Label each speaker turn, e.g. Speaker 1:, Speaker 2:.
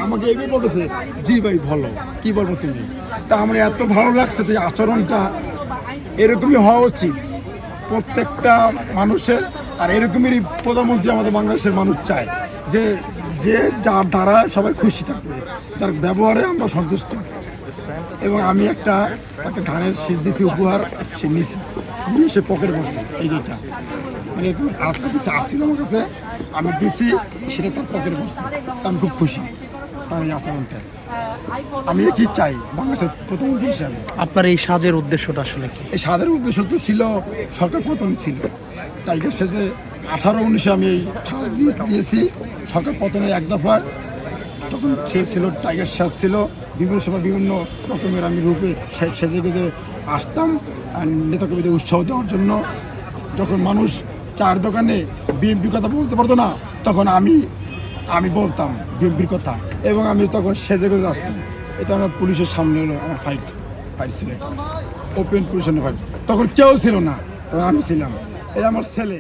Speaker 1: আমাকে এগিয়ে বলতেছে জি ভাই ভালো, কি বলবো তুমি। তা আমার এত ভালো লাগছে যে আচরণটা এরকমই হওয়া উচিত প্রত্যেকটা মানুষের। আর এরকমেরই প্রধানমন্ত্রী আমাদের বাংলাদেশের মানুষ চায় যে যে যার দ্বারা সবাই খুশি থাকবে, যার ব্যবহারে আমরা সন্তুষ্ট। এবং আমি একটা তাকে ধানের শীষ দিছি উপহার, সে নিচে নিয়ে সে পকেটে পড়ছে এইটা, মানে এরকম আরেকটা দিচ্ছে আসছিল আমার কাছে, আমি দিছি সেটা তার পকেটে পড়ছে। তা আমি খুব খুশি তার এই আচরণটা। আমি কি চাই বাংলাদেশের প্রধানমন্ত্রী হিসাবে।
Speaker 2: আপনার এই সাজের উদ্দেশ্যটা আসলে কি?
Speaker 1: এই সাদের উদ্দেশ্য তো ছিল সরকার পতন ছিল, টাইগার সেজে 18-19 আমি এই সাজ দিয়েছি সরকার পতনের এক দফার। তখন সে ছিল টাইগার সাজ ছিল, বিভিন্ন সময় বিভিন্ন রকমের আমি রূপে সেজে গেজে আসতাম নেতা কর্মীদের উৎসাহ দেওয়ার জন্য। যখন মানুষ চার দোকানে বিএনপির কথা বলতে পারতো না, তখন আমি বলতাম বিএনপির কথা, এবং আমি তখন সেজে গেজে আসতাম। এটা আমার পুলিশের সামনে হলো আমার ফাইট ছিল, এটা ওপেন পুলিশের ফাইট। তখন কেউ ছিল না, তখন আমি ছিলাম, এই আমার ছেলে।